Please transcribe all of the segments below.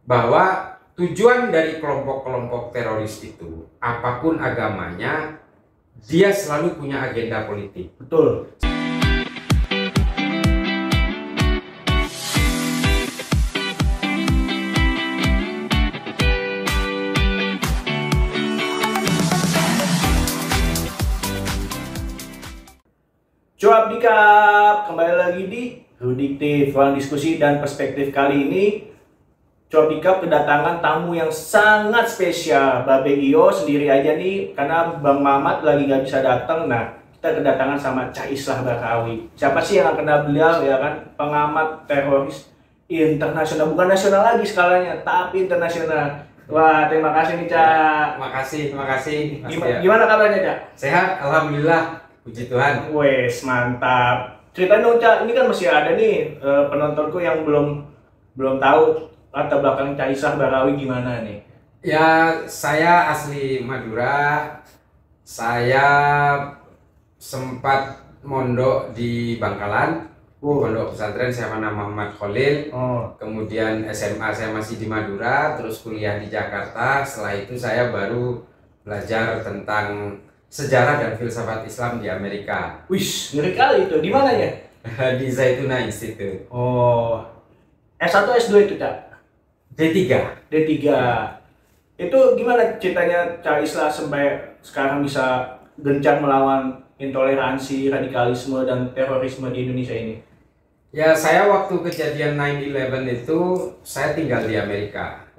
bahwa tujuan dari kelompok-kelompok teroris itu, apapun agamanya, dia selalu punya agenda politik. Betul. Cuap dikap, kembali lagi di Rudiktif, ruang diskusi dan perspektif. Kali ini Cuap dikap kedatangan tamu yang sangat spesial. Babe Iyo sendiri aja nih, karena Bang Mamat lagi nggak bisa datang. Nah, kita kedatangan sama Cak Islah Bakawi. Siapa sih yang kenal beliau, ya kan? Pengamat teroris internasional, bukan nasional lagi skalanya, tapi internasional. Wah, terima kasih nih Cak. Terima kasih. Gimana kabarnya Cak? Sehat, alhamdulillah. Puji Tuhan. Wes, mantap. Ceritain dong Cak, ini kan masih ada nih penontonku yang belum tahu latar belakang Cak Islah Bakawi gimana nih. Ya, saya asli Madura. Saya sempat mondok di Bangkalan. Pondok pesantren saya nama Muhammad Khalil. Kemudian SMA saya masih di Madura, terus kuliah di Jakarta. Setelah itu saya baru belajar tentang sejarah dan filsafat Islam di Amerika. Wih, ngeri kali itu. Di mana ya? Di Zaituna Institute. Oh, S1 S2 itu Cak? D3. D3. Itu gimana ceritanya Cak Islah sampai sekarang bisa gencar melawan intoleransi, radikalisme, dan terorisme di Indonesia ini? Ya, saya waktu kejadian 9/11 itu saya tinggal di Amerika.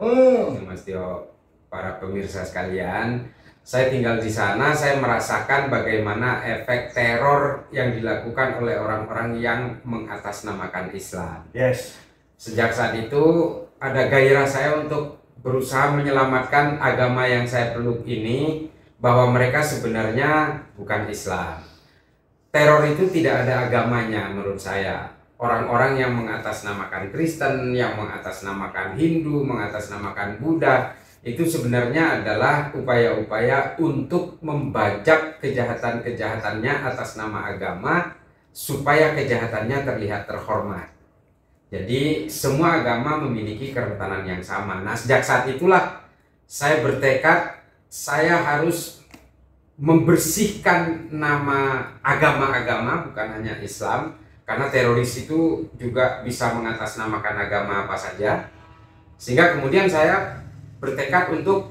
Mas Tio, para pemirsa sekalian, saya tinggal di sana. Saya merasakan bagaimana efek teror yang dilakukan oleh orang-orang yang mengatasnamakan Islam. Yes. Sejak saat itu ada gairah saya untuk berusaha menyelamatkan agama yang saya peluk ini, bahwa mereka sebenarnya bukan Islam. Teror itu tidak ada agamanya menurut saya. Orang-orang yang mengatasnamakan Kristen, yang mengatasnamakan Hindu, mengatasnamakan Buddha, itu sebenarnya adalah upaya-upaya untuk membajak kejahatan-kejahatannya atas nama agama supaya kejahatannya terlihat terhormat. Jadi semua agama memiliki kerentanan yang sama. Nah, sejak saat itulah saya bertekad saya harus membersihkan nama agama-agama, bukan hanya Islam, karena teroris itu juga bisa mengatasnamakan agama apa saja. Sehingga kemudian saya bertekad untuk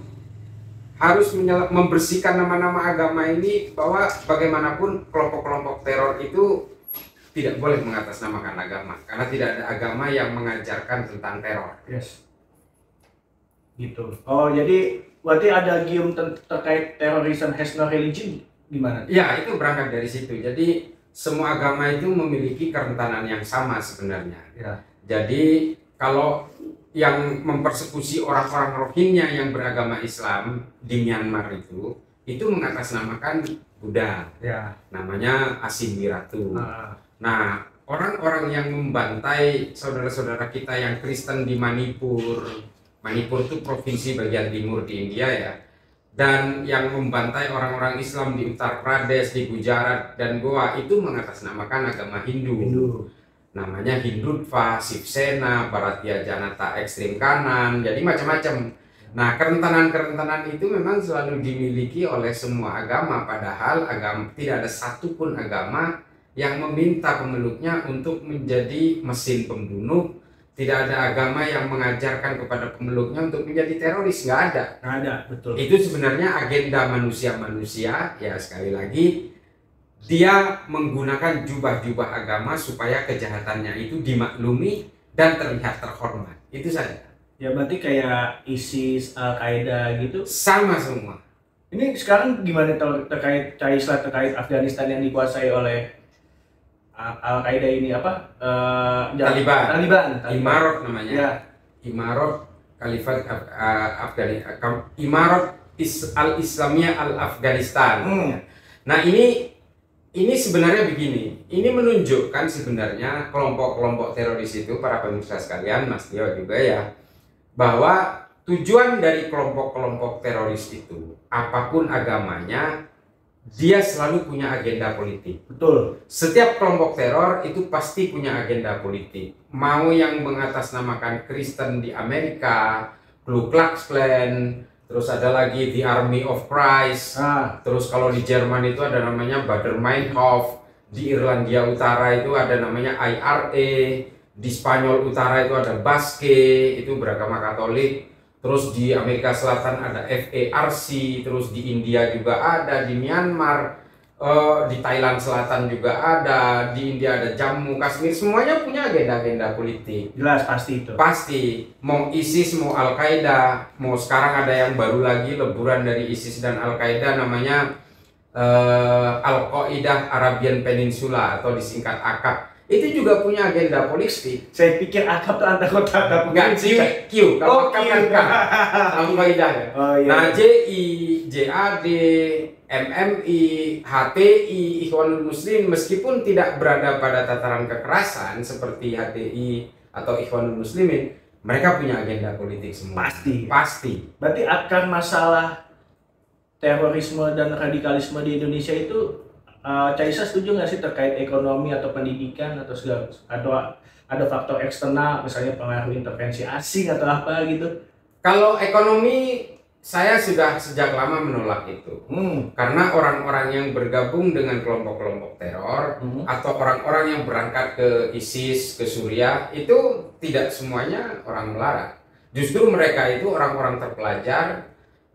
harus membersihkan nama-nama agama ini, bahwa bagaimanapun kelompok-kelompok teror itu tidak boleh mengatasnamakan agama, karena tidak ada agama yang mengajarkan tentang teror. Yes. Gitu. Oh, jadi berarti ada gium terkait terrorism has no religion gimana? Ya, itu berangkat dari situ. Jadi semua agama itu memiliki kerentanan yang sama sebenarnya. Ya. Jadi kalau yang mempersekusi orang-orang Rohingya yang beragama Islam di Myanmar itu mengatasnamakan Buddha. Ya. Namanya Asin Wiratu. Nah, orang-orang yang membantai saudara-saudara kita yang Kristen di Manipur itu provinsi bagian timur di India ya, dan yang membantai orang-orang Islam di Uttar Pradesh, di Gujarat dan Goa itu mengatasnamakan agama Hindu. Namanya Hindutva, Shivsena, Bharatiya Janata ekstrim kanan, jadi macam-macam. Nah, kerentanan-kerentanan itu memang selalu dimiliki oleh semua agama, padahal tidak ada satupun agama yang meminta pemeluknya untuk menjadi mesin pembunuh. Tidak ada agama yang mengajarkan kepada pemeluknya untuk menjadi teroris, nggak ada. Nggak ada, betul. Itu sebenarnya agenda manusia-manusia, ya sekali lagi, dia menggunakan jubah-jubah agama supaya kejahatannya itu dimaklumi dan terlihat terhormat. Itu saja. Ya berarti kayak ISIS, Al-Qaeda gitu? Sama semua. Ini sekarang gimana terkait Cak Islah, terkait Afghanistan yang dikuasai oleh Al-Qaeda ini apa? Taliban. Imarot namanya. Ya. Imarot Khalifat Afghanistan. Imarot Al-Islamiyah Al-Afghanistan. Nah, ini sebenarnya begini. Ini menunjukkan sebenarnya kelompok-kelompok teroris itu, para pemirsa sekalian, Mas Tio juga ya, bahwa tujuan dari kelompok-kelompok teroris itu, apapun agamanya, dia selalu punya agenda politik. Betul. Setiap kelompok teror itu pasti punya agenda politik. Mau yang mengatasnamakan Kristen di Amerika, Ku Klux Klan, terus ada lagi The Army of Christ. Terus kalau di Jerman itu ada namanya Baader-Meinhof, di Irlandia Utara itu ada namanya IRA, di Spanyol Utara itu ada Basque, itu beragama Katolik. Terus di Amerika Selatan ada FARC, terus di India juga ada, di Myanmar, di Thailand Selatan juga ada, di India ada Jammu, Kashmir, semuanya punya agenda-agenda politik. Jelas, pasti itu. Pasti, mau ISIS, mau Al-Qaeda, mau sekarang ada yang baru lagi leburan dari ISIS dan Al-Qaeda namanya Al-Qaeda Arabian Peninsula atau disingkat AKAP. Itu juga punya agenda politik. Saya pikir AKAP itu antar kota. Enggak, Q. Kalau AKAP kan K. Al-Qaeda ya. Nah, JI, JAD, MMI, HTI, Ikhwanul Muslimin meskipun tidak berada pada tataran kekerasan seperti HTI atau Ikhwanul Muslimin, mereka punya agenda politik semua. Pasti. Berarti akar masalah terorisme dan radikalisme di Indonesia itu Caisa setuju nggak sih terkait ekonomi atau pendidikan atau segala, atau ada faktor eksternal misalnya pengaruh intervensi asing atau apa gitu? Kalau ekonomi saya sudah sejak lama menolak itu. Karena orang-orang yang bergabung dengan kelompok-kelompok teror atau orang-orang yang berangkat ke ISIS, ke Suriah itu tidak semuanya orang melarat. Justru mereka itu orang-orang terpelajar.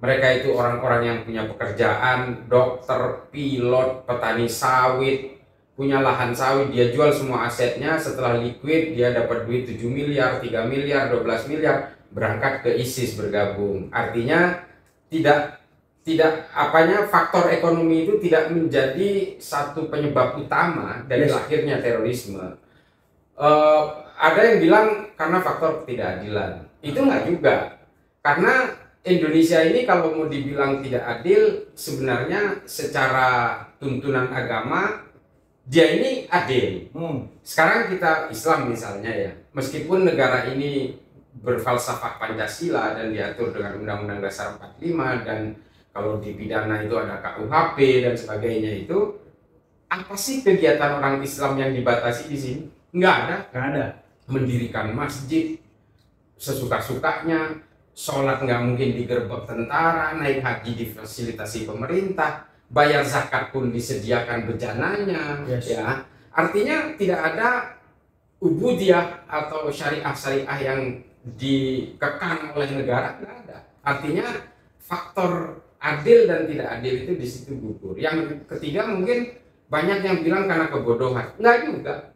Mereka itu orang-orang yang punya pekerjaan, dokter, pilot, petani sawit, punya lahan sawit, dia jual semua asetnya, setelah liquid dia dapat duit 7 miliar, 3 miliar, 12 miliar, berangkat ke ISIS bergabung. Artinya faktor ekonomi itu tidak menjadi satu penyebab utama dari lahirnya terorisme. Ada yang bilang karena faktor ketidakadilan. Itu enggak juga. Karena Indonesia ini kalau mau dibilang tidak adil, sebenarnya secara tuntunan agama dia ini adil. Sekarang kita Islam misalnya ya, meskipun negara ini berfalsafah Pancasila dan diatur dengan Undang-Undang Dasar 45 dan kalau dipidana itu ada KUHP dan sebagainya, itu apa sih kegiatan orang Islam yang dibatasi di sini? Nggak ada. Mendirikan masjid sesuka-sukanya, sholat nggak mungkin digerebek tentara, naik haji difasilitasi pemerintah, bayar zakat pun disediakan bejananya, ya. Artinya tidak ada ubudiyah atau syariah yang dikekang oleh negara, nggak ada. Artinya faktor adil dan tidak adil itu di situ gugur. Yang ketiga mungkin banyak yang bilang karena kebodohan, nggak juga.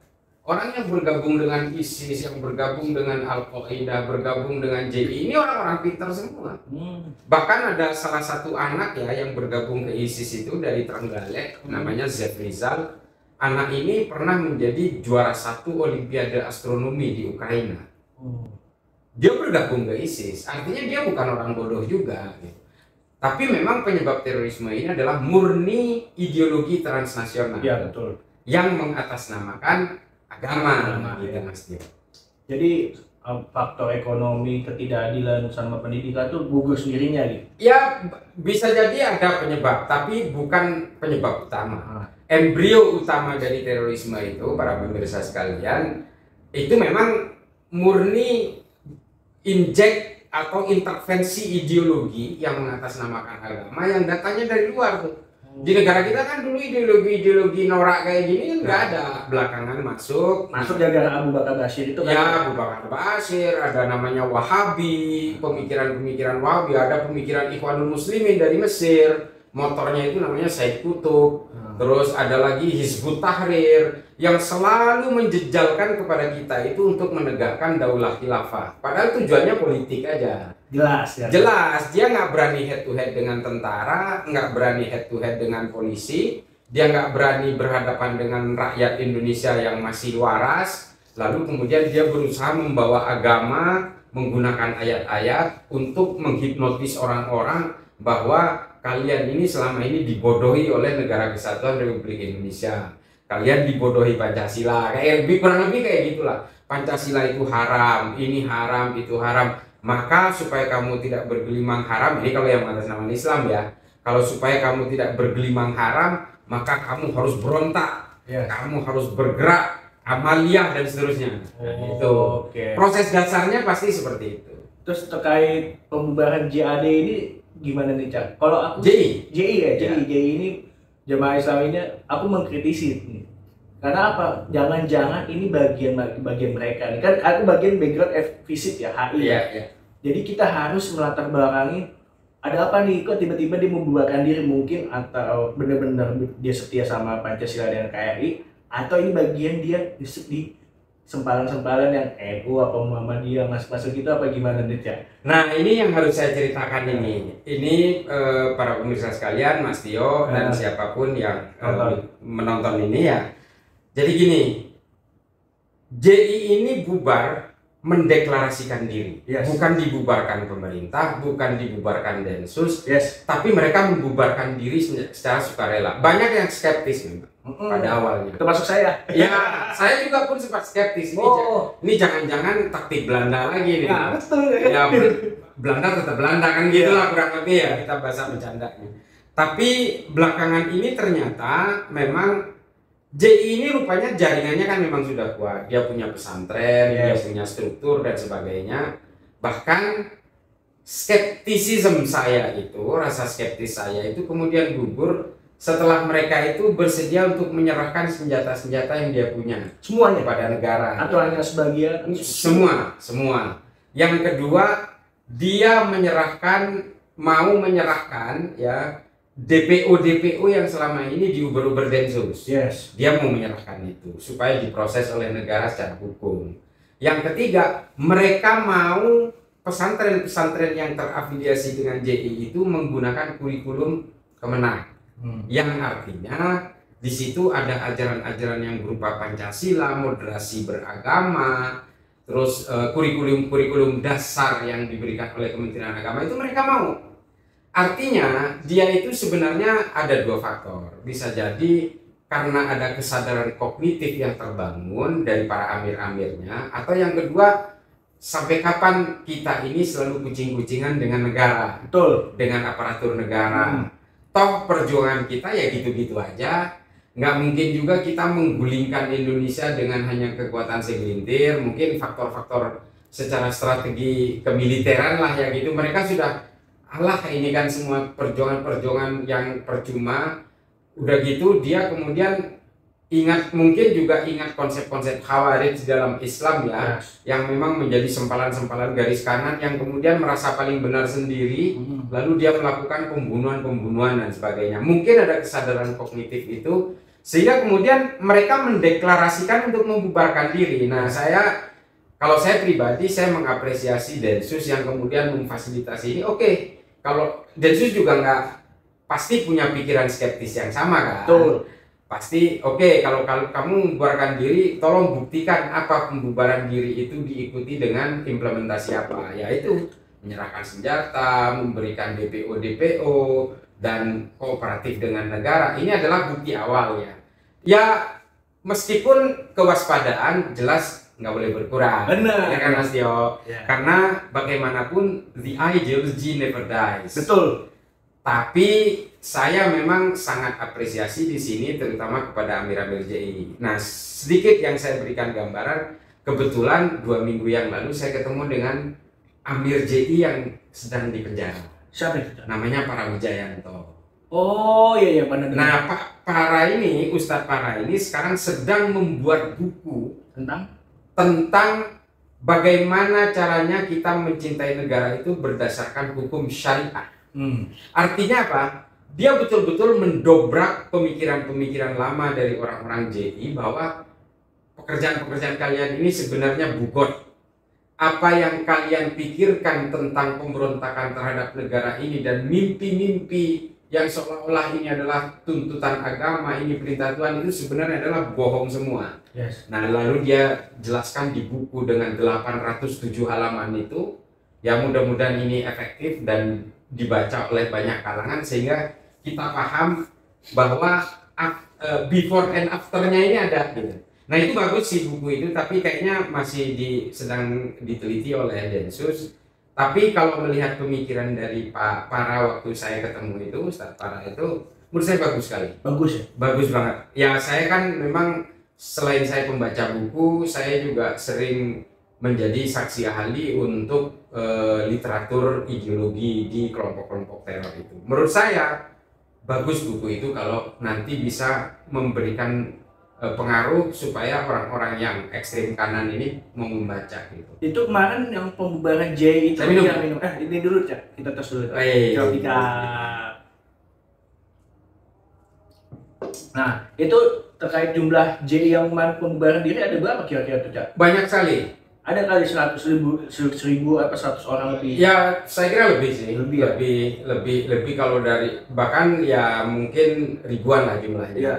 Orang yang bergabung dengan ISIS, yang bergabung dengan Al-Qaeda, bergabung dengan JI, ini orang-orang pintar semua. Bahkan ada salah satu anak ya yang bergabung ke ISIS itu dari Trenggalek, namanya Z Rizal. Anak ini pernah menjadi juara 1 Olimpiade Astronomi di Ukraina. Dia bergabung ke ISIS, artinya dia bukan orang bodoh juga. Gitu. Tapi memang penyebab terorisme ini adalah murni ideologi transnasional. Ya, betul. Yang mengatasnamakan agama gitu, Mas Tio. Jadi faktor ekonomi, ketidakadilan sama pendidikan itu gugur sendirinya gitu. Ya bisa jadi ada penyebab, tapi bukan penyebab utama. Embrio utama dari terorisme itu, para pemirsa sekalian, itu memang murni injek atau intervensi ideologi yang mengatasnamakan agama yang datanya dari luar tuh. Di negara kita kan dulu ideologi norak kayak gini kan nggak ada, belakangan masuk gara-gara Abu Bakar Bashir itu kan. Ya, Abu Bakar Bashir, ada namanya Wahabi, pemikiran Wahabi, ada pemikiran Ikhwanul Muslimin dari Mesir, motornya itu namanya Said Qutb. Terus ada lagi Hizbut Tahrir yang selalu menjejalkan kepada kita itu untuk menegakkan daulah khilafah. Padahal tujuannya politik aja. Jelas, dia nggak berani head to head dengan tentara, nggak berani head to head dengan polisi, dia nggak berani berhadapan dengan rakyat Indonesia yang masih waras. Lalu kemudian dia berusaha membawa agama menggunakan ayat-ayat untuk menghipnotis orang-orang bahwa kalian ini selama ini dibodohi oleh Negara Kesatuan Republik Indonesia. Kalian dibodohi Pancasila, kurang lebih kayak gitulah. Pancasila itu haram, ini haram, itu haram. Maka supaya kamu tidak bergelimang haram, ini kalau yang mengatasnamakan Islam ya, Kalau supaya kamu tidak bergelimang haram, maka kamu harus berontak, kamu harus bergerak, amaliyah dan seterusnya. Nah, itu proses dasarnya pasti seperti itu. Terus terkait pembubaran JAD ini gimana nih, Cak? Kalau aku JI ini Jemaah Islam ini aku mengkritisi nih. Karena apa? Jangan-jangan ini bagian mereka nih. Kan aku bagian background FISIP ya, HI. Jadi kita harus melatar belakangi ada apa nih, kok tiba-tiba dia membubarkan diri, mungkin atau benar-benar dia setia sama Pancasila dan NKRI, atau ini bagian dia di sempalan-sempalan yang NU apa Muhammadiyah masuk-masuk gitu, apa gimana nih, Cak? Nah, ini yang harus saya ceritakan ini. Ini para pemirsa sekalian, Mas Tio dan siapapun yang menonton ini ya. Jadi gini, JI ini bubar mendeklarasikan diri, bukan dibubarkan pemerintah, bukan dibubarkan Densus, tapi mereka membubarkan diri secara sukarela. Banyak yang skeptis memang pada awalnya. Termasuk saya. Ya, saya juga pun sempat skeptis. Ini jangan-jangan taktik Belanda lagi nih. Ya, betul. Ya, Belanda tetap Belanda kan gitulah kurang lebih ya, kita bahasa bercandanya. Tapi belakangan ini ternyata memang JI ini rupanya jaringannya kan memang sudah kuat. Dia punya pesantren, dia punya struktur dan sebagainya. Bahkan skeptisisme saya itu, rasa skeptis saya itu kemudian gugur setelah mereka itu bersedia untuk menyerahkan senjata-senjata yang dia punya. Semuanya pada negara. Atau hanya sebagian? Semua. Yang kedua, dia mau menyerahkan ya DPO yang selama ini diuber-uber Densus. Dia mau menyerahkan itu supaya diproses oleh negara secara hukum. Yang ketiga, mereka mau pesantren-pesantren yang terafiliasi dengan JI itu menggunakan kurikulum Kemenang. Yang artinya di situ ada ajaran-ajaran yang berupa Pancasila, moderasi beragama, terus kurikulum dasar yang diberikan oleh Kementerian Agama itu mereka mau. Artinya dia itu sebenarnya ada dua faktor. Bisa jadi karena ada kesadaran kognitif yang terbangun dari para amir-amirnya, atau yang kedua, sampai kapan kita ini selalu kucing-kucingan dengan negara, dengan aparatur negara. Toh perjuangan kita ya gitu-gitu aja. Nggak mungkin juga kita menggulingkan Indonesia dengan hanya kekuatan segelintir. Mungkin faktor-faktor secara strategi kemiliteran lah ya gitu. Mereka sudah ini kan semua perjuangan-perjuangan yang percuma. Udah gitu dia kemudian mungkin juga ingat konsep-konsep Khawarij dalam Islam ya, yang memang menjadi sempalan-sempalan garis kanan yang kemudian merasa paling benar sendiri, lalu dia melakukan pembunuhan dan sebagainya. Mungkin ada kesadaran kognitif itu sehingga kemudian mereka mendeklarasikan untuk membubarkan diri. Nah, kalau saya pribadi saya mengapresiasi Densus yang kemudian memfasilitasi ini. Kalau Densus juga nggak pasti punya pikiran skeptis yang sama kan? Pasti kalau kamu membubarkan diri, tolong buktikan apa pembubaran diri itu diikuti dengan implementasi apa, yaitu menyerahkan senjata, memberikan DPO dan kooperatif dengan negara. Ini adalah bukti awal ya. Ya meskipun kewaspadaan jelas nggak boleh berkurang. Benar. Ya kan Mas Tio? Karena bagaimanapun the ideology never dies. Tapi saya memang sangat apresiasi di sini terutama kepada Amir-Amir JI. Nah, sedikit yang saya berikan gambaran, kebetulan 2 minggu yang lalu saya ketemu dengan Amir JI yang sedang dipenjara. Siapa itu? Namanya Para Wijayanto. Benar. Nah, Ustadz Para ini sekarang sedang membuat buku tentang bagaimana caranya kita mencintai negara itu berdasarkan hukum syariah. Artinya apa? Dia betul-betul mendobrak pemikiran-pemikiran lama dari orang-orang JI bahwa pekerjaan-pekerjaan kalian ini sebenarnya bugot. Apa yang kalian pikirkan tentang pemberontakan terhadap negara ini dan mimpi-mimpi yang seolah-olah ini adalah tuntutan agama, ini perintah Tuhan, itu sebenarnya adalah bohong semua. Nah, lalu dia jelaskan di buku dengan 807 halaman itu. Ya mudah-mudahan ini efektif dan dibaca oleh banyak kalangan sehingga kita paham bahwa before and afternya ini ada gitu. Nah, itu bagus sih buku itu, tapi kayaknya masih sedang diteliti oleh Densus. Tapi kalau melihat pemikiran dari Pak Para waktu saya ketemu itu, Ustadz Para itu menurut saya bagus sekali. Bagus ya? Bagus banget. Ya saya kan memang selain saya pembaca buku, saya juga sering menjadi saksi ahli untuk literatur ideologi di kelompok-kelompok teror itu. Menurut saya bagus buku itu kalau nanti bisa memberikan pengaruh supaya orang-orang yang ekstrem kanan ini mau membaca gitu. Itu kemarin yang pembubaran J itu yang minum. Ini dulu Cak, kita tes dulu. Jawab dikap. Nah, itu terkait jumlah J yang kemarin pembubaran diri ada berapa kira-kira tuh Cak? Banyak sekali. Ada kali 100.000 apa 100 orang lebih? Ya, saya kira lebih sih. Lebih kalau dari bahkan ya mungkin ribuan lah jumlahnya. Ya.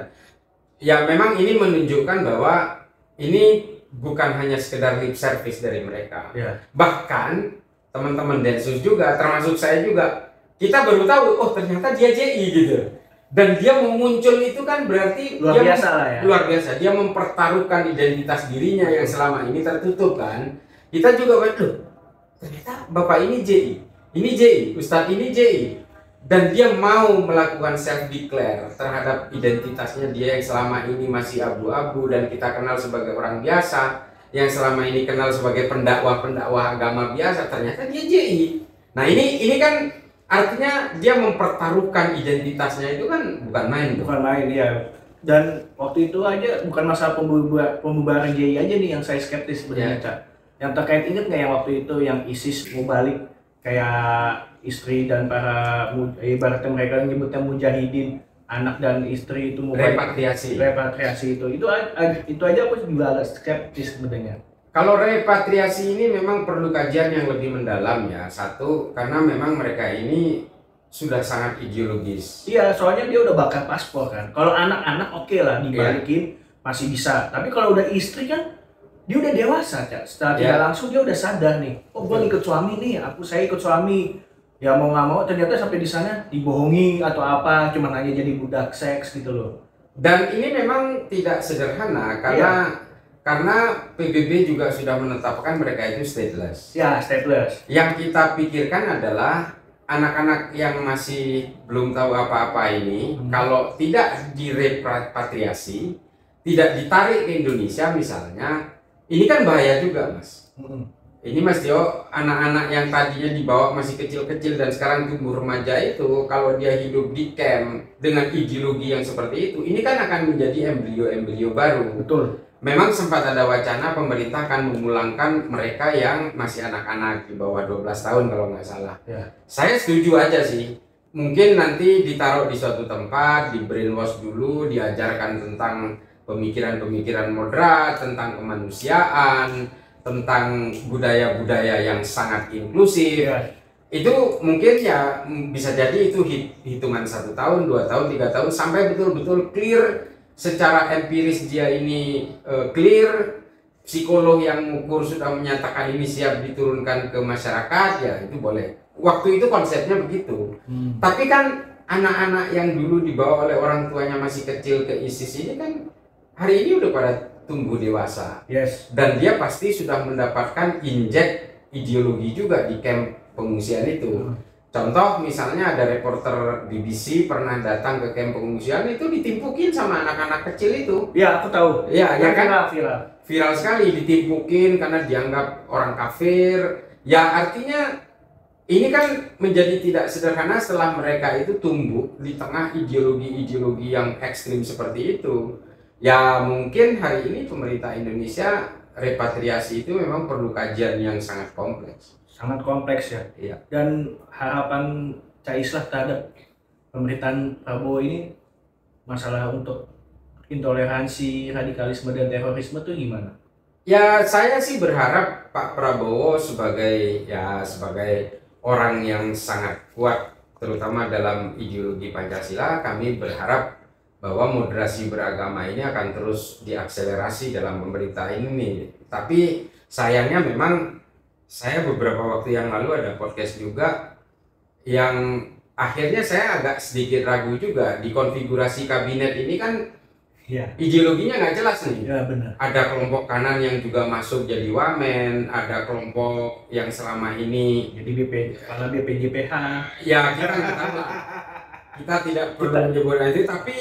Ya memang ini menunjukkan bahwa ini bukan hanya sekedar lip service dari mereka. Ya. Bahkan teman-teman Densus juga, termasuk saya juga, kita baru tahu, oh ternyata dia JI gitu. Dan dia mau muncul itu kan berarti luar biasa lah ya. Luar biasa. Dia mempertaruhkan identitas dirinya yang selama ini tertutup kan. Kita juga waduh, ternyata bapak ini JI, ini JI, Ustadz ini JI. Dan dia mau melakukan self declare terhadap identitasnya dia yang selama ini masih abu-abu dan kita kenal sebagai orang biasa, yang selama ini kenal sebagai pendakwah agama biasa, ternyata dia JI. Nah ini kan artinya dia mempertaruhkan identitasnya itu kan bukan main. Bukan main ya. Dan waktu itu aja bukan masalah pembubaran JI aja nih yang saya skeptis sebenarnya Cak. Yang terkait inget nggak yang waktu itu yang ISIS mau balik kayak istri dan para ibaratnya mereka nyebutnya mujahidin, anak dan istri itu mau repatriasi itu aja aku juga agak skeptis sebenarnya. Kalau repatriasi ini memang perlu kajian yang lebih mendalam ya. Satu, karena memang mereka ini sudah sangat ideologis. Iya, soalnya dia udah bakar paspor kan. Kalau anak-anak oke lah dibalikin masih bisa. Tapi kalau udah istri kan dia udah dewasa Cak. Setelah tidak langsung dia udah sadar nih. Oh, gue ikut suami nih. Saya ikut suami. Ya mau nggak mau ternyata sampai di sana dibohongi atau apa, cuma hanya jadi budak seks gitu loh. Dan ini memang tidak sederhana karena PBB juga sudah menetapkan mereka itu stateless. Ya, stateless. Yang kita pikirkan adalah anak-anak yang masih belum tahu apa-apa ini, kalau tidak direpatriasi, tidak ditarik ke Indonesia misalnya, ini kan bahaya juga, Mas. Ini Mas Tio, anak-anak yang tadinya dibawa masih kecil-kecil dan sekarang tumbuh remaja itu, kalau dia hidup di camp dengan ideologi yang seperti itu, ini kan akan menjadi embrio-embrio baru. Betul. Memang sempat ada wacana pemerintah akan memulangkan mereka yang masih anak-anak di bawah 12 tahun kalau nggak salah. Ya. Saya setuju aja sih. Mungkin nanti ditaruh di suatu tempat, di brainwash dulu, diajarkan tentang pemikiran-pemikiran moderat, tentang kemanusiaan, tentang budaya-budaya yang sangat inklusif. Ya. Itu mungkin ya bisa jadi itu hitungan 1 tahun, 2 tahun, 3 tahun sampai betul-betul clear secara empiris dia ini clear, psikolog yang mengukur sudah menyatakan ini siap diturunkan ke masyarakat, ya itu boleh. Waktu itu konsepnya begitu. Tapi kan anak-anak yang dulu dibawa oleh orang tuanya masih kecil ke ISIS ini kan hari ini udah pada tumbuh dewasa. Yes. Dan dia pasti sudah mendapatkan injek ideologi juga di camp pengungsian itu. Contoh misalnya ada reporter BBC pernah datang ke camp pengungsian itu ditimpukin sama anak-anak kecil itu. Ya, aku tahu. Ya, ya kan? Viral Sekali ditimpukin karena dianggap orang kafir. Ya artinya ini kan menjadi tidak sederhana setelah mereka itu tumbuh di tengah ideologi-ideologi yang ekstrim seperti itu. Ya mungkin hari ini pemerintah Indonesia repatriasi itu memang perlu kajian yang sangat kompleks. Sangat kompleks ya. Iya. Dan harapan Cak Islah terhadap pemerintahan Prabowo ini masalah untuk intoleransi, radikalisme dan terorisme itu gimana? Ya saya sih berharap Pak Prabowo sebagai orang yang sangat kuat terutama dalam ideologi Pancasila, kami berharap bahwa moderasi beragama ini akan terus diakselerasi dalam pemerintah ini. Tapi sayangnya memang saya beberapa waktu yang lalu ada podcast juga yang akhirnya saya agak sedikit ragu juga di konfigurasi kabinet ini kan Iya. Ideologinya nggak jelas nih. Ya benar. Ada kelompok kanan yang juga masuk jadi wamen, ada kelompok yang selama ini jadi kepala BPJPH. Ya kita nggak tahu lah. Kita tidak perlu menyebutkan itu, tapi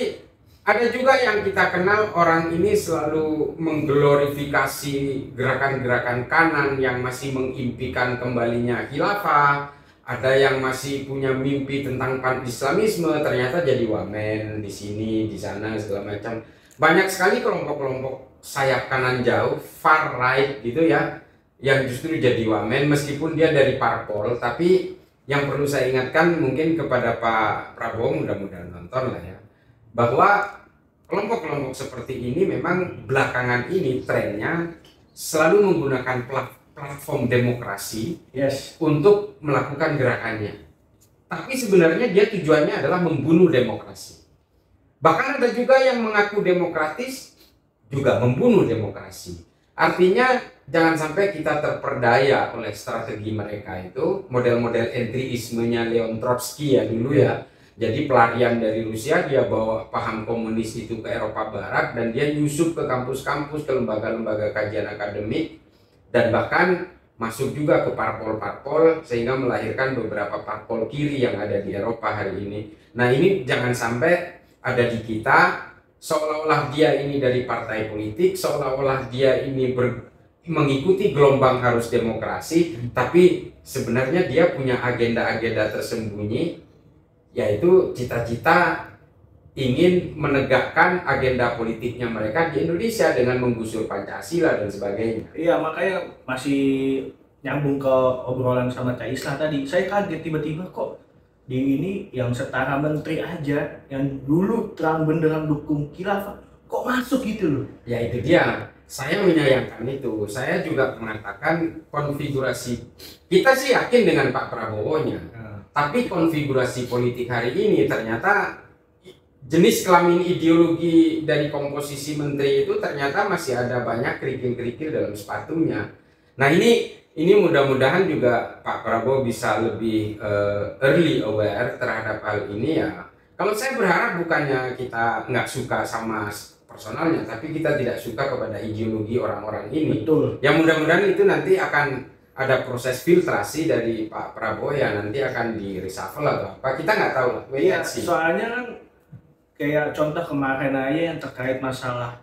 ada juga yang kita kenal orang ini selalu mengglorifikasi gerakan-gerakan kanan yang masih mengimpikan kembalinya khilafah. Ada yang masih punya mimpi tentang pan-islamisme, ternyata jadi wamen di sini, di sana, segala macam. Banyak sekali kelompok-kelompok sayap kanan jauh, far right gitu ya, yang justru jadi wamen meskipun dia dari parpol. Tapi yang perlu saya ingatkan mungkin kepada Pak Prabowo, mudah-mudahan nonton lah ya, bahwa kelompok-kelompok seperti ini memang belakangan ini trennya selalu menggunakan platform demokrasi untuk melakukan gerakannya. Tapi sebenarnya dia tujuannya adalah membunuh demokrasi. Bahkan ada juga yang mengaku demokratis juga membunuh demokrasi. Artinya jangan sampai kita terperdaya oleh strategi mereka itu, model-model entryismenya Leon Trotsky ya dulu ya. Jadi pelarian dari Rusia, dia bawa paham komunis itu ke Eropa Barat dan dia nyusup ke kampus-kampus, ke lembaga-lembaga kajian akademik, dan bahkan masuk juga ke parpol-parpol sehingga melahirkan beberapa parpol kiri yang ada di Eropa hari ini. Nah ini jangan sampai ada di kita, seolah-olah dia ini dari partai politik, seolah-olah dia ini mengikuti gelombang harus demokrasi, tapi sebenarnya dia punya agenda-agenda tersembunyi, yaitu cita-cita ingin menegakkan agenda politiknya mereka di Indonesia dengan menggusur Pancasila dan sebagainya. Iya, makanya masih nyambung ke obrolan sama Cak Islah tadi. Saya kaget tiba-tiba kok di ini yang setara menteri aja, yang dulu terang benderang dukung khilafah, kok masuk gitu loh. Ya itu dia. Saya menyayangkan itu. Saya juga mengatakan konfigurasi, kita sih yakin dengan Pak Prabowo-nya. Tapi konfigurasi politik hari ini ternyata jenis kelamin ideologi dari komposisi menteri itu ternyata masih ada banyak kerikil-kerikil dalam sepatunya. Nah ini mudah-mudahan juga Pak Prabowo bisa lebih early aware terhadap hal ini ya. Kalau saya berharap bukannya kita nggak suka sama personalnya, tapi kita tidak suka kepada ideologi orang-orang ini. Betul. Yang mudah-mudahan itu nanti akan ada proses filtrasi dari Pak Prabowo yang nanti akan di reshuffle atau apa, kita nggak tahu lah. Iya, soalnya kan kayak contoh kemarin aja yang terkait masalah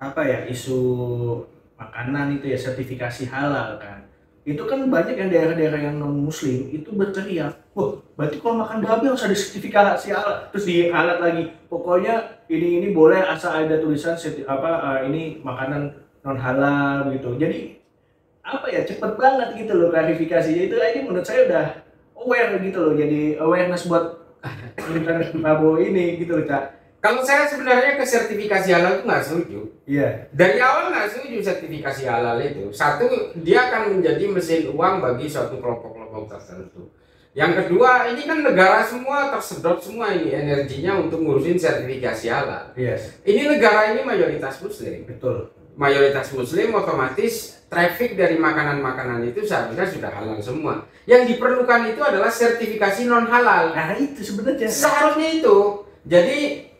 apa ya, isu makanan itu ya, sertifikasi halal kan. Itu kan banyak yang daerah-daerah yang non muslim itu berteriak, wah berarti kalau makan babi harus ada sertifikasi halal, terus dialat lagi, pokoknya ini boleh asal ada tulisan ini makanan non halal gitu. Jadi apa ya, cepet banget gitu loh klarifikasinya. Itu aja menurut saya udah aware gitu loh, jadi awareness buat Prabowo ini gitu loh, Kak. Kalau saya sebenarnya ke sertifikasi halal itu nggak setuju. Iya. Dari awal nggak setuju sertifikasi halal itu. Satu, dia akan menjadi mesin uang bagi suatu kelompok-kelompok tertentu. Yang kedua, ini kan negara semua tersedot semua ini energinya untuk ngurusin sertifikasi halal. Yes. Ini negara ini mayoritas muslim. Betul. Mayoritas muslim, otomatis traffic dari makanan-makanan itu seharusnya sudah halal semua. Yang diperlukan itu adalah sertifikasi non halal. Nah itu sebenarnya. Seharusnya itu. Jadi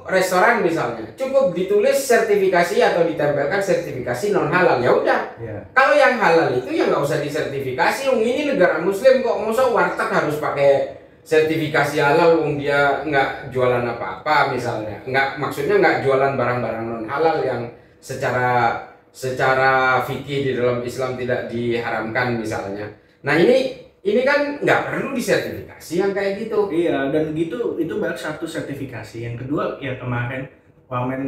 restoran misalnya cukup ditulis sertifikasi atau ditempelkan sertifikasi non halal, ya udah. Yeah. Kalau yang halal itu ya nggak usah disertifikasi. Ini negara muslim kok, masa warteg harus pakai sertifikasi halal, dia nggak jualan apa-apa misalnya, maksudnya nggak jualan barang-barang non halal yang secara fikih di dalam Islam tidak diharamkan misalnya. Nah ini kan nggak perlu disertifikasi yang kayak gitu. Iya, dan gitu itu baru satu sertifikasi. Yang kedua ya kemarin Wamen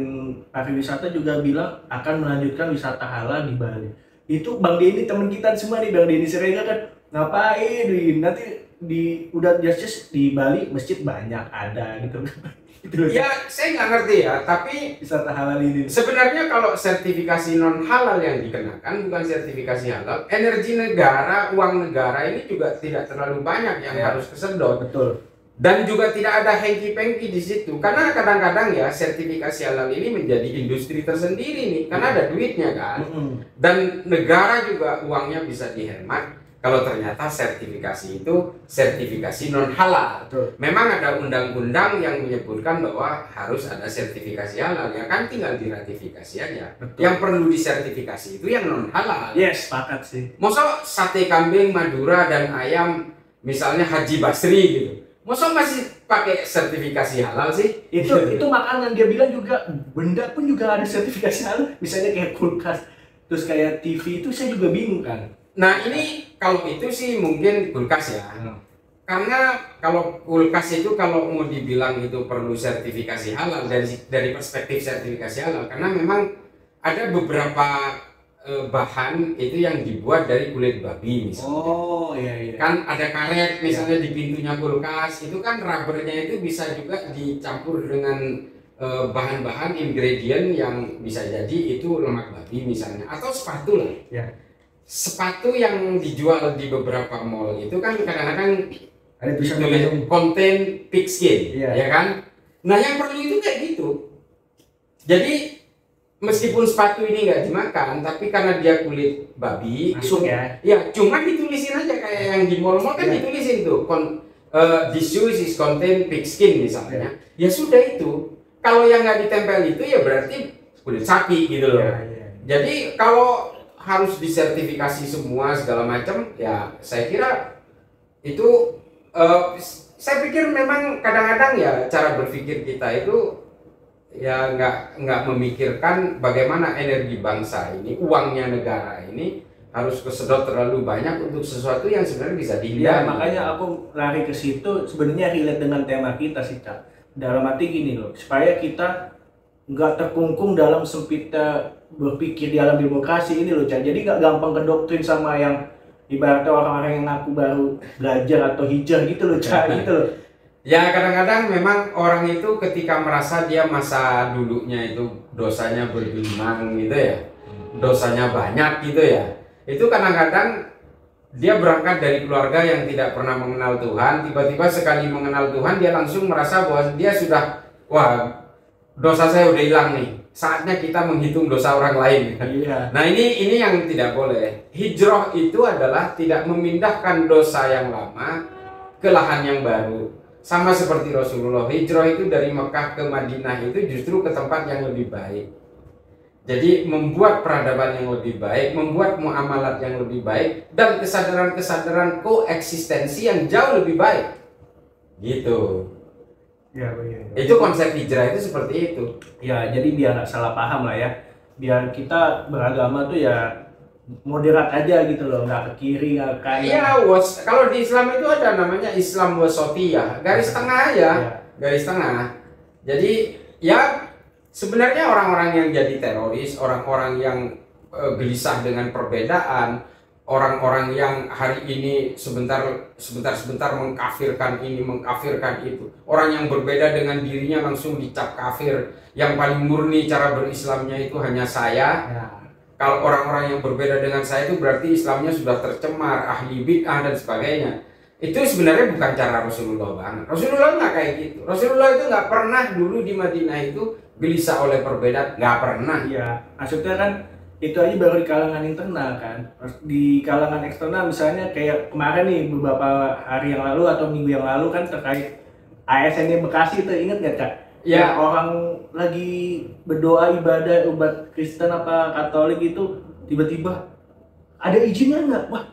Pariwisata juga bilang akan melanjutkan wisata halal di Bali. Itu Bang Denny teman kita semua nih, Bang Denny Siregar kan ngapain nanti udah just di Bali masjid banyak ada gitu. Ya saya nggak ngerti ya, tapi wisata halal ini sebenarnya kalau sertifikasi non halal yang dikenakan bukan sertifikasi halal, energi negara, uang negara ini juga tidak terlalu banyak yang harus kesedot. Betul. Dan juga tidak ada hengki-pengki di situ, karena kadang-kadang ya sertifikasi halal ini menjadi industri tersendiri nih, karena ada duitnya kan. Dan negara juga uangnya bisa dihemat. kalau ternyata sertifikasi itu sertifikasi non halal. Betul. Memang ada undang-undang yang menyebutkan bahwa harus ada sertifikasi halal, ya kan tinggal diratifikasi aja. Betul. Yang perlu disertifikasi itu yang non halal. Yes, sepakat sih. Masa sate kambing, Madura dan ayam misalnya Haji Basri gitu, masa masih pakai sertifikasi halal sih? Itu makanan, dia bilang juga benda pun juga ada sertifikasi halal, misalnya kayak kulkas, terus kayak TV itu saya juga bingung kan. Nah ini kalau itu sih mungkin kulkas ya, karena kalau kulkas itu kalau mau dibilang itu perlu sertifikasi halal dari perspektif sertifikasi halal, karena memang ada beberapa bahan itu yang dibuat dari kulit babi misalnya. Oh iya. Kan ada karet misalnya di pintunya kulkas, itu kan rubbernya itu bisa juga dicampur dengan bahan-bahan ingredient yang bisa jadi itu lemak babi misalnya, atau sepatu lah. Ya. Sepatu yang dijual di beberapa mall itu kan kadang-kadang Ada ditulis konten pigskin, Iya. ya kan? Nah yang perlu itu kayak gitu. Jadi meskipun sepatu ini nggak dimakan, tapi karena dia kulit babi, masuk gitu, ya. ya cuma ditulisin aja kayak yang di mall-mall kan Iya. ditulisin tuh, this shoes is contain pigskin misalnya. Ya sudah itu. Kalau yang nggak ditempel itu ya berarti kulit sapi gitu loh. Iya. Jadi kalau harus disertifikasi semua segala macam, ya saya kira itu saya pikir memang kadang-kadang ya cara berpikir kita itu ya nggak memikirkan bagaimana energi bangsa ini, uangnya negara ini harus kesedot terlalu banyak untuk sesuatu yang sebenarnya bisa dihindari. Ya makanya aku lari ke situ, sebenarnya relate dengan tema kita sih Kak. Dalam arti gini loh, supaya kita nggak terkungkung dalam sempitnya berpikir di alam demokrasi ini loh Cak. Jadi nggak gampang kedoktrin sama yang ibaratnya orang-orang yang ngaku baru belajar atau hijrah gitu loh Cak, gitu loh. Ya kadang-kadang memang orang itu ketika merasa dia masa dulunya itu dosanya bergelimang gitu ya, dosanya banyak gitu ya, itu kadang-kadang dia berangkat dari keluarga yang tidak pernah mengenal Tuhan, tiba-tiba sekali mengenal Tuhan dia langsung merasa bahwa dia sudah, wah dosa saya udah hilang nih, saatnya kita menghitung dosa orang lain. Iya. Nah ini yang tidak boleh. Hijrah itu adalah tidak memindahkan dosa yang lama ke lahan yang baru. Sama seperti Rasulullah, hijrah itu dari Mekah ke Madinah itu justru ke tempat yang lebih baik. Jadi membuat peradaban yang lebih baik, membuat muamalat yang lebih baik, dan kesadaran-kesadaran koeksistensi yang jauh lebih baik. Gitu. Ya, begini. Itu konsep hijrah itu seperti itu. Ya, jadi biar nggak salah paham lah ya. Biar kita beragama tuh ya moderat aja gitu loh, nggak ke kiri, nggak ke kanan. Iya, kalau di Islam itu ada namanya Islam wasatiyah, garis tengah aja, garis tengah. Jadi ya sebenarnya orang-orang yang jadi teroris, orang-orang yang gelisah dengan perbedaan, orang-orang yang hari ini sebentar mengkafirkan ini, mengkafirkan itu, orang yang berbeda dengan dirinya langsung dicap kafir, yang paling murni cara berislamnya itu hanya saya. Ya. Kalau orang-orang yang berbeda dengan saya itu berarti Islamnya sudah tercemar, ahli bid'ah dan sebagainya. Itu sebenarnya bukan cara Rasulullah banget. Rasulullah nggak kayak gitu. Rasulullah itu nggak pernah dulu di Madinah itu gelisah oleh perbedaan, nggak pernah. Iya, maksudnya kan itu aja baru di kalangan internal kan. Di kalangan eksternal misalnya kayak kemarin nih beberapa hari yang lalu atau minggu yang lalu kan terkait ASN di Bekasi itu, inget nggak Kak? Ya. Orang lagi berdoa ibadah umat Kristen apa Katolik itu tiba-tiba ada izinnya nggak? Wah,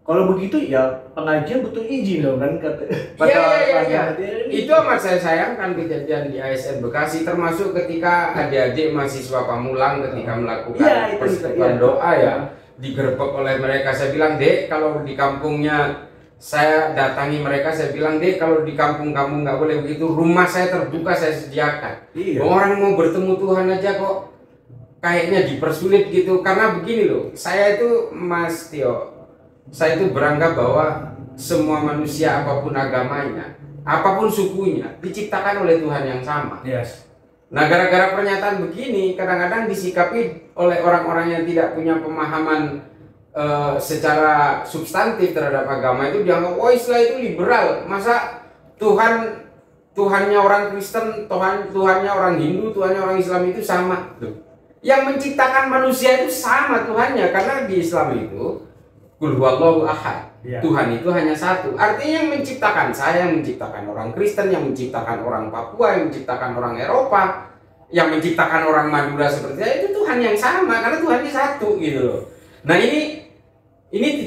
kalau begitu ya pengajian butuh izin dong kan kata. Iya. Itu amat saya sayangkan kejadian di ASN Bekasi, termasuk ketika adik-adik mahasiswa Pamulang ketika melakukan persekutuan doa ya, digerebek oleh mereka. Saya bilang, Dek, kalau di kampungnya saya datangi mereka, saya bilang, Dek, kalau di kampung kamu nggak boleh begitu, rumah saya terbuka, saya sediakan. Iya. Orang mau bertemu Tuhan aja kok kayaknya dipersulit gitu. Karena begini loh, saya itu Mas Tio, saya itu beranggap bahwa semua manusia apapun agamanya, apapun sukunya, diciptakan oleh Tuhan yang sama. Yes. Nah gara-gara pernyataan begini, kadang-kadang disikapi oleh orang-orang yang tidak punya pemahaman secara substantif terhadap agama itu dianggap, oh Islam itu liberal, masa Tuhannya orang Kristen, Tuhannya orang Hindu, Tuhannya orang Islam itu sama. Yang menciptakan manusia itu sama Tuhannya, karena di Islam itu Qul huwallahu ahad. Tuhan itu hanya satu. Artinya yang menciptakan saya, yang menciptakan orang Kristen, yang menciptakan orang Papua, yang menciptakan orang Eropa, yang menciptakan orang Madura seperti saya, itu Tuhan yang sama, karena Tuhan ini satu gitu loh. Nah ini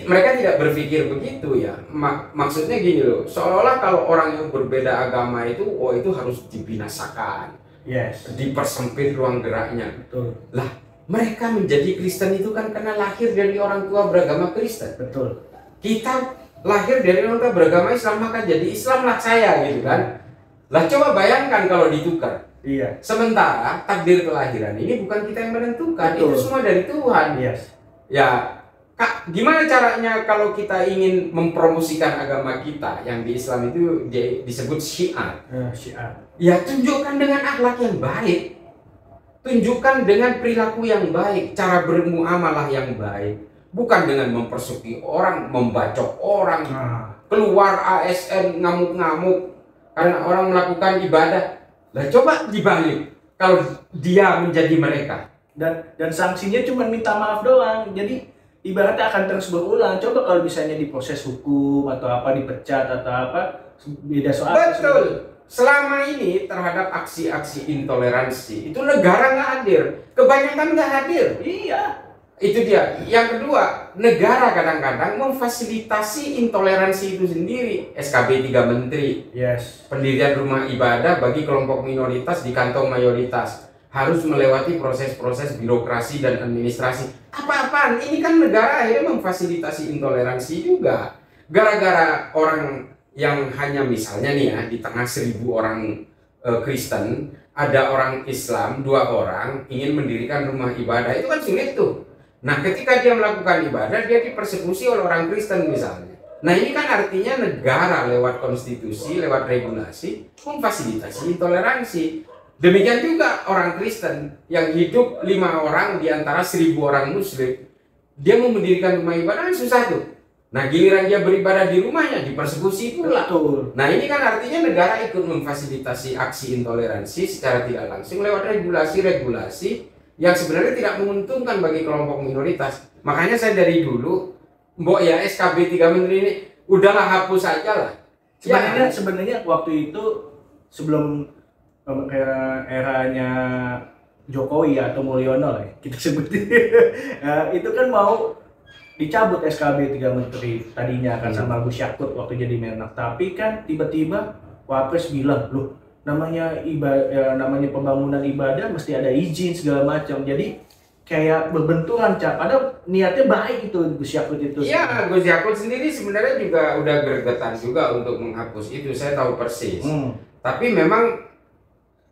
mereka tidak berpikir begitu ya. Maksudnya gini loh, seolah-olah kalau orang yang berbeda agama itu, oh itu harus dibinasakan, dipersempit ruang geraknya. Betul. Lah, mereka menjadi Kristen itu kan karena lahir dari orang tua beragama Kristen. Betul. Kita lahir dari orang tua beragama Islam, maka jadi Islamlah saya gitu kan. Lah coba bayangkan kalau ditukar. Iya. Sementara takdir kelahiran ini bukan kita yang menentukan. Betul. Itu semua dari Tuhan. Ya, Kak, gimana caranya kalau kita ingin mempromosikan agama kita yang di Islam itu disebut syiar? Syiar. Ya, tunjukkan dengan akhlak yang baik. Tunjukkan dengan perilaku yang baik, cara bermuamalah yang baik. Bukan dengan mempersuki orang, membacok orang, keluar ASN ngamuk-ngamuk karena orang melakukan ibadah. Lah coba dibalik kalau dia menjadi mereka. Dan sanksinya cuma minta maaf doang. Jadi ibaratnya akan terus berulang. Coba kalau misalnya diproses hukum atau apa, dipecat atau apa, beda soal. Betul. Selama ini terhadap aksi-aksi intoleransi itu negara nggak hadir, kebanyakan nggak hadir. Iya. Itu dia. Yang kedua, negara kadang-kadang memfasilitasi intoleransi itu sendiri. SKB 3 Menteri, pendirian rumah ibadah bagi kelompok minoritas di kantong mayoritas, harus melewati proses-proses birokrasi dan administrasi. Apa-apaan? Ini kan negara akhirnya memfasilitasi intoleransi juga. Gara-gara orang yang hanya misalnya nih ya, di tengah 1000 orang Kristen, ada orang Islam 2 orang ingin mendirikan rumah ibadah, itu kan sulit tuh. Nah, ketika dia melakukan ibadah, dia dipersekusi oleh orang Kristen misalnya. Nah, ini kan artinya negara lewat konstitusi, lewat regulasi, memfasilitasi intoleransi. Demikian juga orang Kristen yang hidup 5 orang di antara 1000 orang Muslim. Dia mau mendirikan rumah ibadah, susah tuh. Nah, giliran dia beribadah di rumahnya, dipersekusi pula. Betul. Nah, ini kan artinya negara ikut memfasilitasi aksi intoleransi secara tidak langsung lewat regulasi-regulasi yang sebenarnya tidak menguntungkan bagi kelompok minoritas. Makanya saya dari dulu, mbok ya SKB 3 Menteri ini udahlah hapus saja lah. Sebenarnya waktu itu sebelum eranya Jokowi atau Mulyono lah kita sebut, itu kan mau dicabut SKB 3 Menteri tadinya kan sama Gus Yakut waktu jadi Menak. Tapi kan tiba-tiba Wapres bilang, loh namanya pembangunan ibadah mesti ada izin segala macam. Jadi kayak berbenturan, padahal niatnya baik itu Gus Yakut itu. Iya, Gus Yakut sendiri sebenarnya juga udah gregetan juga untuk menghapus itu, saya tahu persis. Tapi memang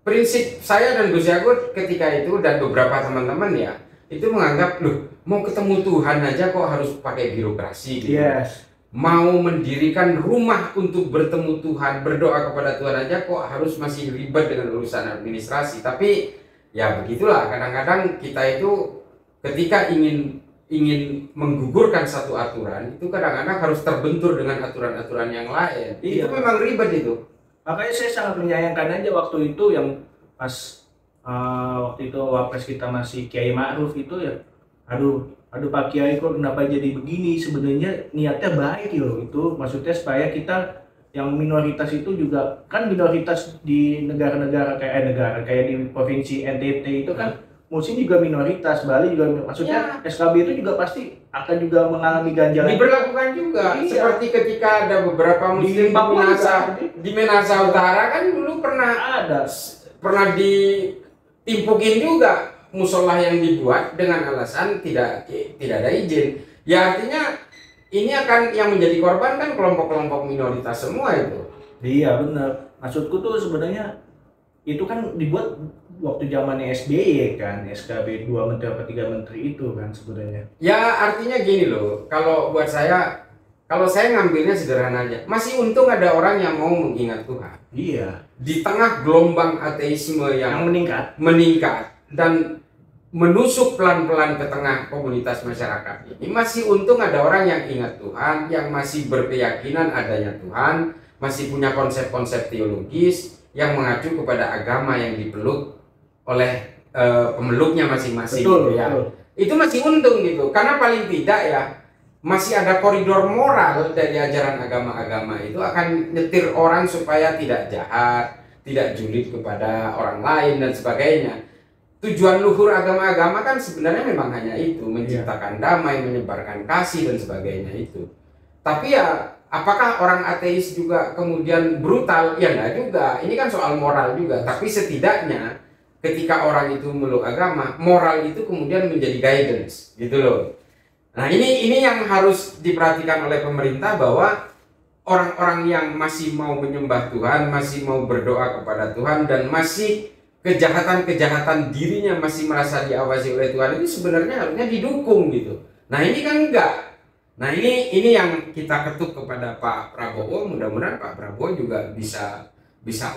prinsip saya dan Gus Yakut ketika itu dan beberapa teman-teman ya, itu menganggap, loh mau ketemu Tuhan aja kok harus pakai birokrasi gitu. Mau mendirikan rumah untuk bertemu Tuhan, berdoa kepada Tuhan aja kok harus masih ribet dengan urusan administrasi. Tapi ya begitulah, kadang-kadang kita itu ketika ingin menggugurkan satu aturan, itu kadang-kadang harus terbentur dengan aturan-aturan yang lain. Itu memang ribet itu. Makanya saya sangat menyayangkan aja waktu itu yang pas waktu itu Wapres kita masih Kiai Ma'ruf itu ya, aduh Pak Kiai kok kenapa jadi begini. Sebenarnya niatnya baik loh, itu maksudnya supaya kita yang minoritas itu juga kan minoritas di negara-negara kayak di provinsi NTT itu kan Muslim juga minoritas, Bali juga maksudnya SKB itu juga pasti akan juga mengalami ganjalan. Diberlakukan juga seperti ketika ada beberapa Muslim di Menasa Utara kan dulu pernah ditimpukin juga musola yang dibuat dengan alasan tidak ada izin. Ya artinya ini akan yang menjadi korban kan kelompok-kelompok minoritas semua itu. Iya benar. Maksudku tuh sebenarnya itu kan dibuat waktu zamannya SBY kan, SKB 2 Menteri atau 3 Menteri itu kan sebenarnya. Ya artinya gini loh, kalau buat saya, kalau saya ngambilnya sederhana aja, masih untung ada orang yang mau mengingat Tuhan. Iya. Di tengah gelombang ateisme yang meningkat dan menusuk pelan-pelan ke tengah komunitas masyarakat ini, masih untung ada orang yang ingat Tuhan, yang masih berkeyakinan adanya Tuhan, masih punya konsep-konsep teologis yang mengacu kepada agama yang dipeluk oleh pemeluknya masing-masing. Betul, gitu ya. betul. Itu masih untung gitu, karena paling tidak ya masih ada koridor moral dari ajaran agama-agama itu akan nyetir orang supaya tidak jahat, tidak julid kepada orang lain dan sebagainya. Tujuan luhur agama-agama kan sebenarnya memang hanya itu, menciptakan damai, menyebarkan kasih dan sebagainya itu. Tapi ya apakah orang ateis juga kemudian brutal? Ya enggak juga. Ini kan soal moral juga. Tapi setidaknya ketika orang itu meluk agama, moral itu kemudian menjadi guidance, gitu loh. Nah ini yang harus diperhatikan oleh pemerintah, bahwa orang-orang yang masih mau menyembah Tuhan, masih mau berdoa kepada Tuhan, dan masih kejahatan-kejahatan dirinya masih merasa diawasi oleh Tuhan, itu sebenarnya harusnya didukung gitu. Nah ini kan enggak. Nah ini yang kita ketuk kepada Pak Prabowo. Mudah-mudahan Pak Prabowo juga bisa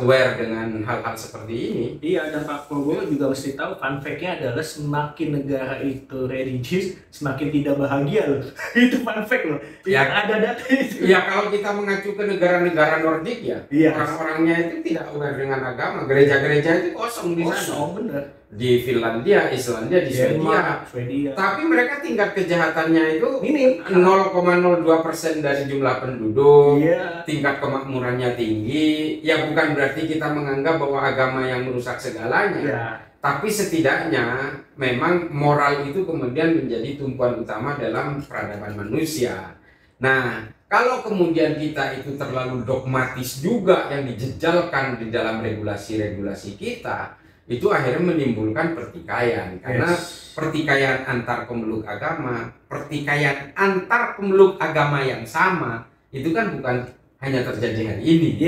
aware dengan hal-hal seperti ini. Iya, dan Pak Prabowo juga mesti tahu, fun fact-nya adalah semakin negara itu religius, semakin tidak bahagia loh. Itu fun fact loh. Ya, ada data itu. Ya kalau kita mengacu ke negara-negara Nordik ya, orang-orangnya itu tidak aware dengan agama. Gereja-gereja itu kosong di sana. Kosong, bener. Di Finlandia, Islandia, di Swedia. Tapi mereka tingkat kejahatannya itu ini 0,02% dari jumlah penduduk. Iya. Tingkat kemakmurannya tinggi. Ya bukan berarti kita menganggap bahwa agama yang merusak segalanya. Iya. Tapi setidaknya memang moral itu kemudian menjadi tumpuan utama dalam peradaban manusia. Nah, kalau kemudian kita itu terlalu dogmatis juga yang dijejalkan di dalam regulasi-regulasi kita, itu akhirnya menimbulkan pertikaian. Karena pertikaian antar pemeluk agama, pertikaian antar pemeluk agama yang sama, itu kan bukan hanya terjadi hari ini.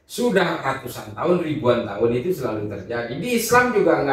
Sudah ratusan tahun, ribuan tahun itu selalu terjadi. Di Islam juga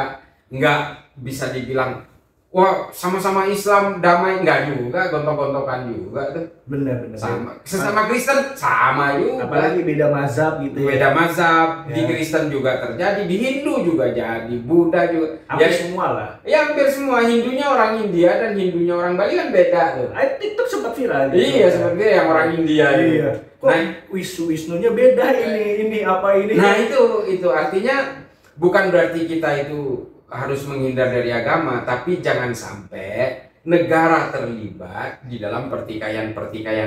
nggak bisa dibilang wah sama-sama Islam damai, enggak juga, gontok-gontokan juga tuh. Bener. Sama. Sesama Kristen sama juga. Apalagi beda mazhab gitu. Beda mazhab. Di Kristen juga terjadi, di Hindu juga jadi, Buddha juga. Hampir semua lah. Ya hampir semua. Hindunya orang India dan Hindunya orang Bali kan beda tuh. TikTok sempat viral. Iya, sempat viral yang orang India. Iya. Kok Wisnunya beda ini apa ini? Nah itu artinya bukan berarti kita itu harus menghindar dari agama, tapi jangan sampai negara terlibat di dalam pertikaian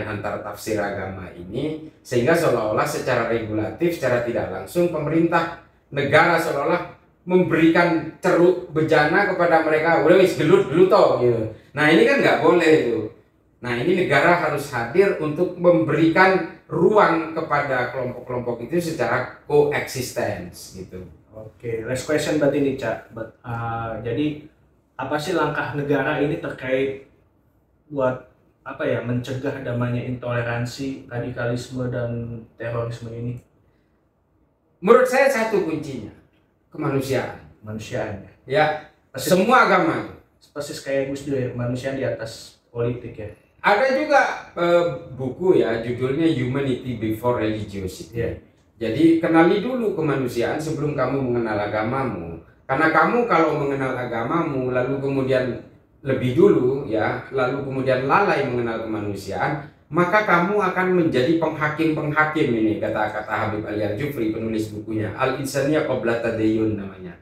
antar tafsir agama ini, sehingga seolah-olah secara regulatif, secara tidak langsung pemerintah negara seolah-olah memberikan ceruk bejana kepada mereka, udah wis gelut toh gitu. Nah ini kan nggak boleh itu. Nah ini negara harus hadir untuk memberikan ruang kepada kelompok-kelompok itu secara coexistence gitu. Oke, last question berarti nih Cak. Jadi apa sih langkah negara ini terkait buat mencegah damainya intoleransi, radikalisme dan terorisme ini? Menurut saya satu kuncinya kemanusiaan. Ya, semua agama. Persis kayak Gus Dur ya, kemanusiaan di atas politik ya. Ada juga buku ya, judulnya Humanity Before Religiosity. Jadi kenali dulu kemanusiaan sebelum kamu mengenal agamamu. Karena kamu kalau mengenal agamamu lalu kemudian lebih dulu lalu kemudian lalai mengenal kemanusiaan, maka kamu akan menjadi penghakim-penghakim ini, kata-kata Habib Ali Al-Jufri, penulis bukunya Al-Insaniyah Qabla Tadayyun namanya.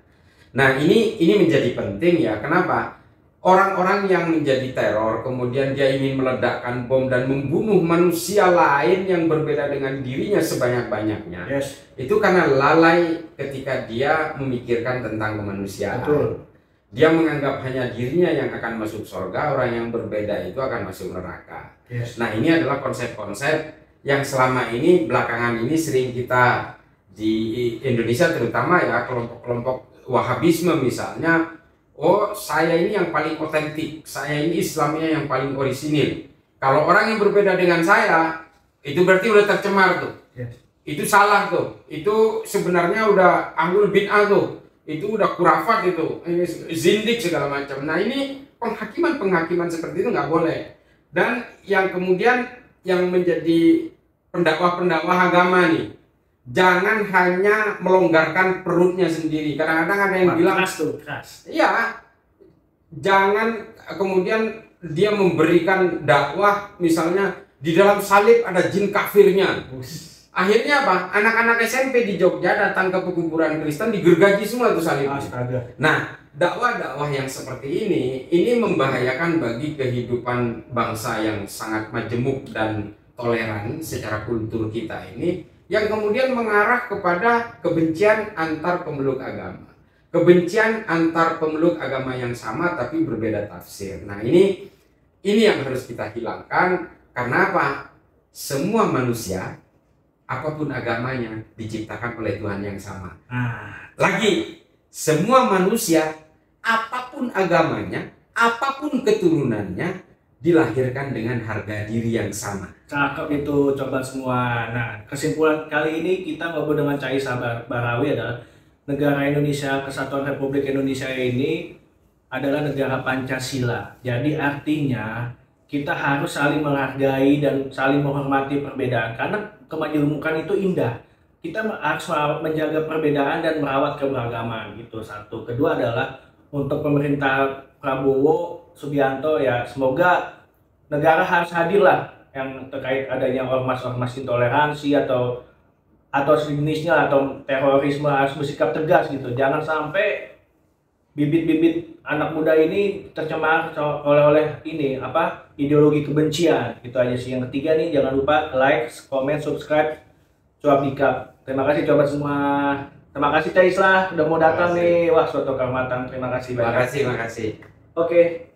Nah, ini menjadi penting ya. Kenapa? Orang-orang yang menjadi teror, kemudian dia ingin meledakkan bom dan membunuh manusia lain yang berbeda dengan dirinya sebanyak-banyaknya. Itu karena lalai ketika dia memikirkan tentang kemanusiaan. Dia menganggap hanya dirinya yang akan masuk surga, orang yang berbeda itu akan masuk neraka. Nah, ini adalah konsep-konsep yang selama ini, belakangan ini sering kita di Indonesia terutama ya, kelompok-kelompok Wahabisme misalnya, oh saya ini yang paling otentik, saya ini Islamnya yang paling orisinil. Kalau orang yang berbeda dengan saya, itu berarti udah tercemar tuh. Itu salah tuh. Itu sebenarnya udah ahlul bid'ah tuh. Itu udah kurafat itu, zindik segala macam. Nah ini penghakiman seperti itu nggak boleh. Dan yang kemudian yang menjadi pendakwah-pendakwah agama nih, jangan hanya melonggarkan perutnya sendiri. Kadang-kadang ada yang bilang keras. Iya, jangan kemudian dia memberikan dakwah misalnya di dalam salib ada jin kafirnya. Akhirnya apa? Anak-anak SMP di Jogja datang ke pekuburan Kristen digergaji semua tuh salib. Astaga. Nah, dakwah-dakwah yang seperti ini membahayakan bagi kehidupan bangsa yang sangat majemuk dan toleran secara kultur kita ini, yang kemudian mengarah kepada kebencian antar pemeluk agama. Kebencian antar pemeluk agama yang sama tapi berbeda tafsir. Nah, ini yang harus kita hilangkan. Karena apa? Semua manusia, apapun agamanya, diciptakan oleh Tuhan yang sama. Lagi, semua manusia, apapun agamanya, apapun keturunannya, dilahirkan dengan harga diri yang sama. Cakep itu, coba semua. Nah, kesimpulan kali ini kita ngobrol dengan Caisa Barawi adalah negara Indonesia, Kesatuan Republik Indonesia ini adalah negara Pancasila. Jadi artinya kita harus saling menghargai dan saling menghormati perbedaan, karena kemajemukan itu indah. Kita harus menjaga perbedaan dan merawat keberagaman gitu. Satu. Kedua adalah untuk pemerintah Prabowo Subianto, ya semoga negara harus hadir lah yang terkait adanya ormas-ormas intoleransi atau sejenisnya atau terorisme, harus bersikap tegas gitu. Jangan sampai bibit-bibit anak muda ini tercemar oleh ini ideologi kebencian. Itu aja sih. Yang ketiga nih, jangan lupa like, comment, subscribe Cuap Dikap. Terima kasih coba semua. Terima kasih Caisa udah mau datang nih. Wah, suatu kehormatan. Terima kasih banyak. Terima kasih. Oke.